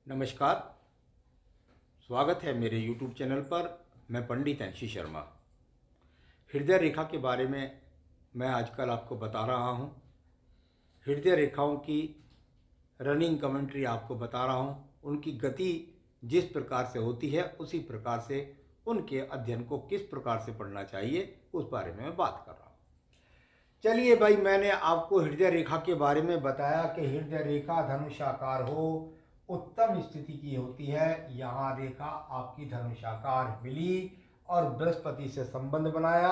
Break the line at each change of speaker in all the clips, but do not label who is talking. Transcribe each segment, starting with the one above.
नमस्कार। स्वागत है मेरे YouTube चैनल पर। मैं पंडित अंशी शर्मा। हृदय रेखा के बारे में मैं आजकल आपको बता रहा हूँ। हृदय रेखाओं की रनिंग कमेंट्री आपको बता रहा हूँ। उनकी गति जिस प्रकार से होती है उसी प्रकार से उनके अध्ययन को किस प्रकार से पढ़ना चाहिए उस बारे में मैं बात कर रहा हूँ। चलिए भाई, मैंने आपको हृदय रेखा के बारे में बताया कि हृदय रेखा धनुषाकार हो, उत्तम स्थिति की होती है। यहाँ रेखा आपकी धनुषाकार मिली और बृहस्पति से संबंध बनाया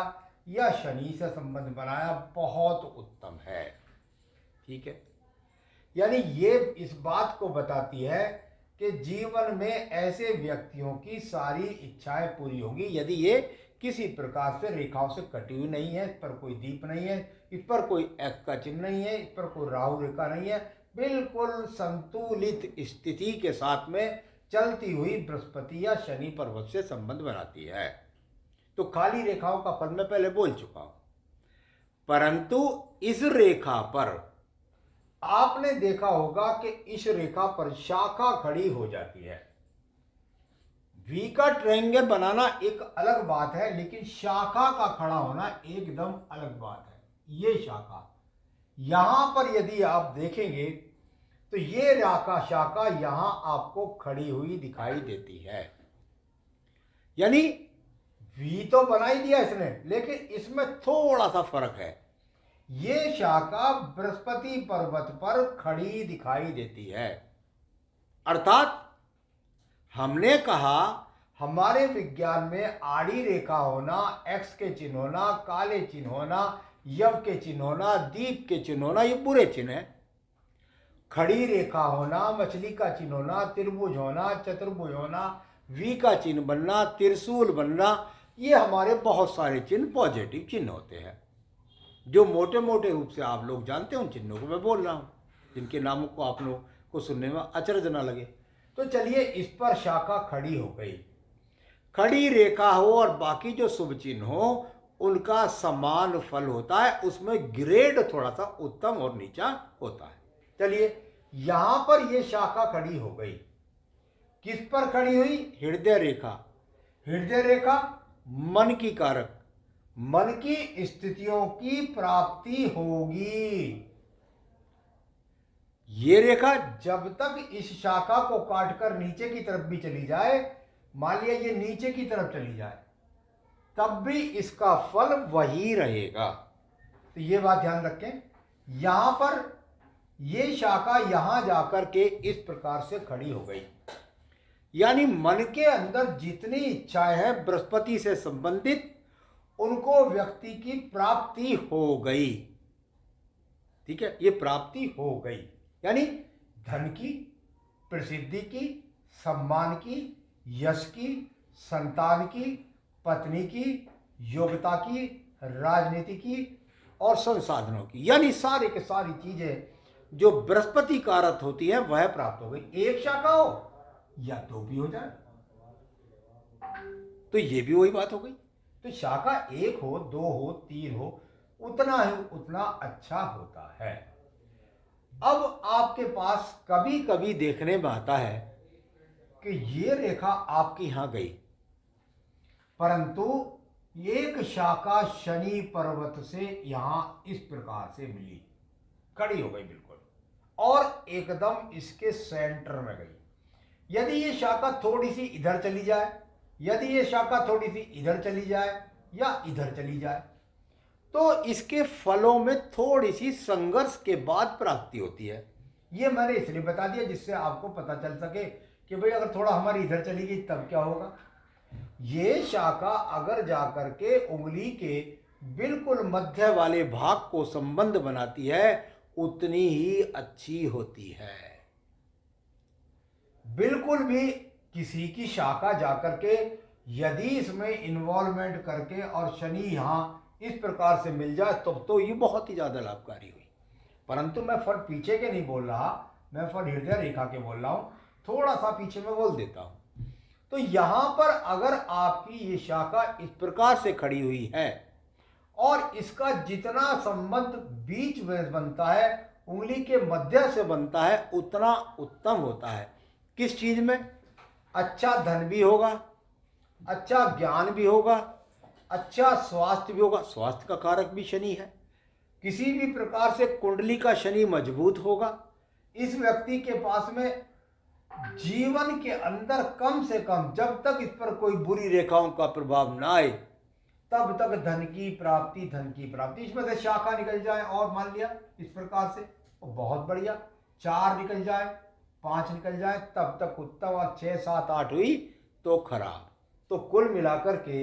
या शनि से संबंध बनाया, बहुत उत्तम है। ठीक है, यानी ये इस बात को बताती है कि जीवन में ऐसे व्यक्तियों की सारी इच्छाएं पूरी होंगी यदि ये किसी प्रकार से रेखाओं से कटी हुई नहीं है। इस पर कोई दीप नहीं है, इस पर कोई एक्स का चिन्ह नहीं है, इस पर कोई राहु रेखा नहीं है। बिल्कुल संतुलित स्थिति के साथ में चलती हुई बृहस्पति या शनि पर्वत से संबंध बनाती है। तो खाली रेखाओं का पद मैं पहले बोल चुका हूं, परंतु इस रेखा पर आपने देखा होगा कि इस रेखा पर शाखा खड़ी हो जाती है। वी का ट्रायंगल बनाना एक अलग बात है, लेकिन शाखा का खड़ा होना एकदम अलग बात है। ये शाखा यहां पर यदि आप देखेंगे तो ये रेखा शाखा यहां आपको खड़ी हुई दिखाई देती है। यानी वी तो बना ही दिया इसने, लेकिन इसमें थोड़ा सा फर्क है। ये शाखा बृहस्पति पर्वत पर खड़ी दिखाई देती है। अर्थात हमने कहा हमारे विज्ञान में आड़ी रेखा होना, एक्स के चिन्ह होना, काले चिन्ह होना, यव के चिन्ह होना, दीप के चिन्ह होना, ये बुरे चिन्ह है। खड़ी रेखा होना, मछली का चिन्ह होना, त्रिभुज होना, चतुर्भुज होना, वी का चिन्ह बनना, त्रिशूल बनना, ये हमारे बहुत सारे चिन्ह पॉजिटिव चिन्ह होते हैं जो मोटे मोटे रूप से आप लोग जानते हैं। उन चिन्हों को मैं बोल रहा हूँ जिनके नामों को आप लोगों को सुनने में अचरज ना लगे। तो चलिए, इस पर शाखा खड़ी हो गई। खड़ी रेखा हो और बाकी जो शुभ चिन्ह हो उनका समान फल होता है, उसमें ग्रेड थोड़ा सा उत्तम और नीचा होता है। चलिए, यहां पर यह शाखा खड़ी हो गई। किस पर खड़ी हुई? हृदय रेखा। हृदय रेखा मन की कारक, मन की स्थितियों की प्राप्ति होगी। ये रेखा जब तक इस शाखा को काटकर नीचे की तरफ भी चली जाए, मान लिया ये नीचे की तरफ चली जाए, तब भी इसका फल वही रहेगा। तो ये बात ध्यान रखें। यहां पर ये शाखा यहां जाकर के इस प्रकार से खड़ी हो गई। यानी मन के अंदर जितनी इच्छाएं हैं बृहस्पति से संबंधित, उनको व्यक्ति की प्राप्ति हो गई। ठीक है, ये प्राप्ति हो गई। यानी धन की, प्रसिद्धि की, सम्मान की, यश की, संतान की, पत्नी की, योग्यता की, राजनीति की और संसाधनों की, यानी सारे के सारी चीजें जो बृहस्पति कारक होती है वह प्राप्त हो गई। एक शाखा हो या दो भी हो जाए तो ये भी वही बात हो गई। तो शाखा एक हो, दो हो, तीन हो, उतना ही उतना अच्छा होता है। अब आपके पास कभी कभी देखने में आता है कि ये रेखा आपकी यहां गई, परंतु एक शाखा शनि पर्वत से यहां इस प्रकार से मिली, खड़ी हो गई बिल्कुल, और एकदम इसके सेंटर में गई। यदि ये शाखा थोड़ी सी इधर चली जाए, यदि ये शाखा थोड़ी सी इधर चली जाए या इधर चली जाए, तो इसके फलों में थोड़ी सी संघर्ष के बाद प्राप्ति होती है। ये मैंने इसलिए बता दिया जिससे आपको पता चल सके कि भाई अगर थोड़ा हमारी इधर चली गई तब क्या होगा। ये शाखा अगर जाकर के उंगली के बिल्कुल मध्य वाले भाग को संबंध बनाती है, उतनी ही अच्छी होती है। बिल्कुल भी किसी की शाखा जाकर के यदि इसमें इन्वॉल्वमेंट करके और शनि यहां इस प्रकार से मिल जाए तब तो ये बहुत ही ज्यादा लाभकारी हुई। परंतु मैं फल पीछे के नहीं बोल रहा, मैं फल हृदय रेखा के बोल रहा हूं। थोड़ा सा पीछे में बोल देता हूं। तो यहां पर अगर आपकी ये शाखा इस प्रकार से खड़ी हुई है और इसका जितना संबंध बीच में बनता है, उंगली के मध्य से बनता है, उतना उत्तम होता है। किस चीज़ में? अच्छा धन भी होगा, अच्छा ज्ञान भी होगा, अच्छा स्वास्थ्य भी होगा। स्वास्थ्य का कारक भी शनि है। किसी भी प्रकार से कुंडली का शनि मजबूत होगा। इस व्यक्ति के पास में जीवन के अंदर कम से कम, जब तक इस पर कोई बुरी रेखाओं का प्रभाव ना आए, तब तक धन की प्राप्ति, धन की प्राप्ति। इसमें से शाखा निकल जाए और मान लिया इस प्रकार से, तो बहुत बढ़िया। 4 निकल जाए, 5 निकल जाए, तब तक उत्तम, और 6, 7, 8 हुई तो खराब। तो कुल मिलाकर के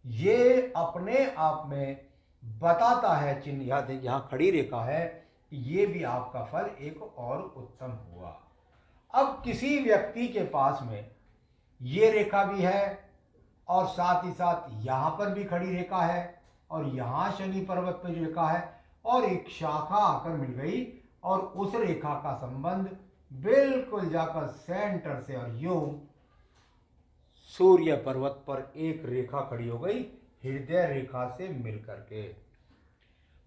ये अपने आप में बताता है, चिन्ह यहाँ खड़ी रेखा है, ये भी आपका फल एक और उत्तम हुआ। अब किसी व्यक्ति के पास में ये रेखा भी है और साथ ही साथ यहाँ पर भी खड़ी रेखा है और यहाँ शनि पर्वत पर रेखा है और एक शाखा आकर मिल गई और उस रेखा का संबंध बिल्कुल जाकर सेंटर से और यूं सूर्य पर्वत पर एक रेखा खड़ी हो गई हृदय रेखा से मिलकर के।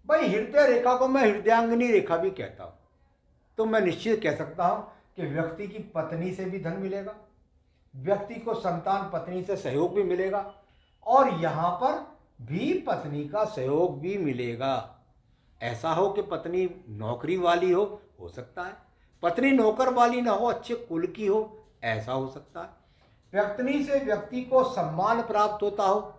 भाई हृदय रेखा को मैं हृदयांगिनी रेखा भी कहता हूं। तो मैं निश्चित कह सकता हूं कि व्यक्ति की पत्नी से भी धन मिलेगा, व्यक्ति को संतान पत्नी से सहयोग भी मिलेगा और यहाँ पर भी पत्नी का सहयोग भी मिलेगा। ऐसा हो कि पत्नी नौकरी वाली हो सकता है, पत्नी नौकर वाली ना हो, अच्छे कुल की हो, ऐसा हो सकता है। पत्नी से व्यक्ति को सम्मान प्राप्त होता हो,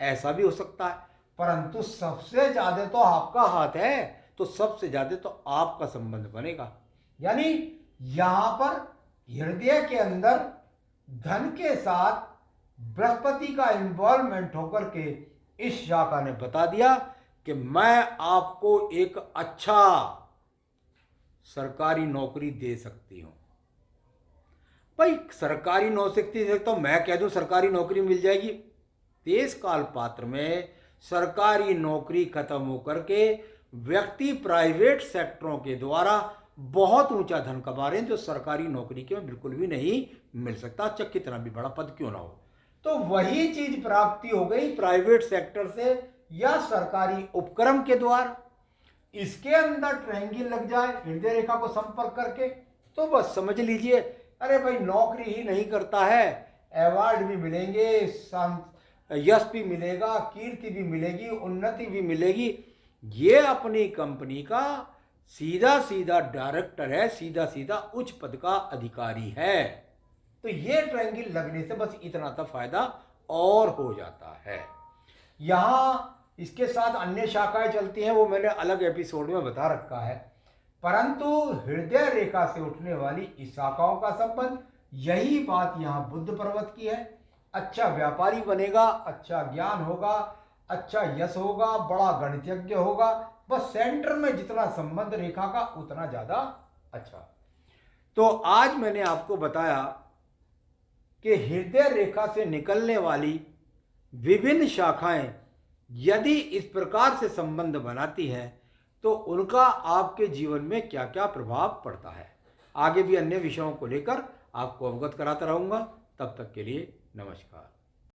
ऐसा भी हो सकता है। परंतु सबसे ज्यादा तो आपका हाथ है, तो सबसे ज्यादा तो आपका संबंध बनेगा। यानी यहां पर हृदय के अंदर धन के साथ बृहस्पति का इन्वॉल्वमेंट होकर के इस शाखा ने बता दिया कि मैं आपको एक अच्छा सरकारी नौकरी दे सकती हूं। भाई सरकारी नौकरी से तो मैं कह दूं सरकारी नौकरी मिल जाएगी। देश काल पात्र में सरकारी नौकरी खत्म होकर के व्यक्ति प्राइवेट सेक्टरों के द्वारा बहुत ऊंचा धन कमा रहे हैं, जो सरकारी नौकरी के में बिल्कुल भी नहीं मिल सकता, चाहे कितना भी बड़ा पद क्यों ना हो। तो वही चीज प्राप्ति हो गई प्राइवेट सेक्टर से या सरकारी उपक्रम के द्वारा। इसके अंदर ट्रायंगल लग जाए हृदय रेखा को संपर्क करके, तो बस समझ लीजिए अरे भाई नौकरी ही नहीं करता है, अवार्ड भी मिलेंगे, यश भी मिलेगा, कीर्ति भी मिलेगी, उन्नति भी मिलेगी। ये अपनी कंपनी का सीधा सीधा डायरेक्टर है, सीधा सीधा उच्च पद का अधिकारी है। तो ये ट्रायंगल लगने से बस इतना तो फायदा और हो जाता है। यहां इसके साथ अन्य शाखाएं चलती हैं, वो मैंने अलग एपिसोड में बता रखा है। परंतु हृदय रेखा से उठने वाली इस शाखाओं का संबंध, यही बात यहां बुध पर्वत की है। अच्छा व्यापारी बनेगा, अच्छा ज्ञान होगा, अच्छा यश होगा, बड़ा गणितज्ञ होगा। बस सेंटर में जितना संबंध रेखा का उतना ज्यादा अच्छा। तो आज मैंने आपको बताया कि हृदय रेखा से निकलने वाली विभिन्न शाखाएं यदि इस प्रकार से संबंध बनाती हैं तो उनका आपके जीवन में क्या क्या प्रभाव पड़ता है। आगे भी अन्य विषयों को लेकर आपको अवगत कराता रहूंगा। तब तक के लिए नमस्कार।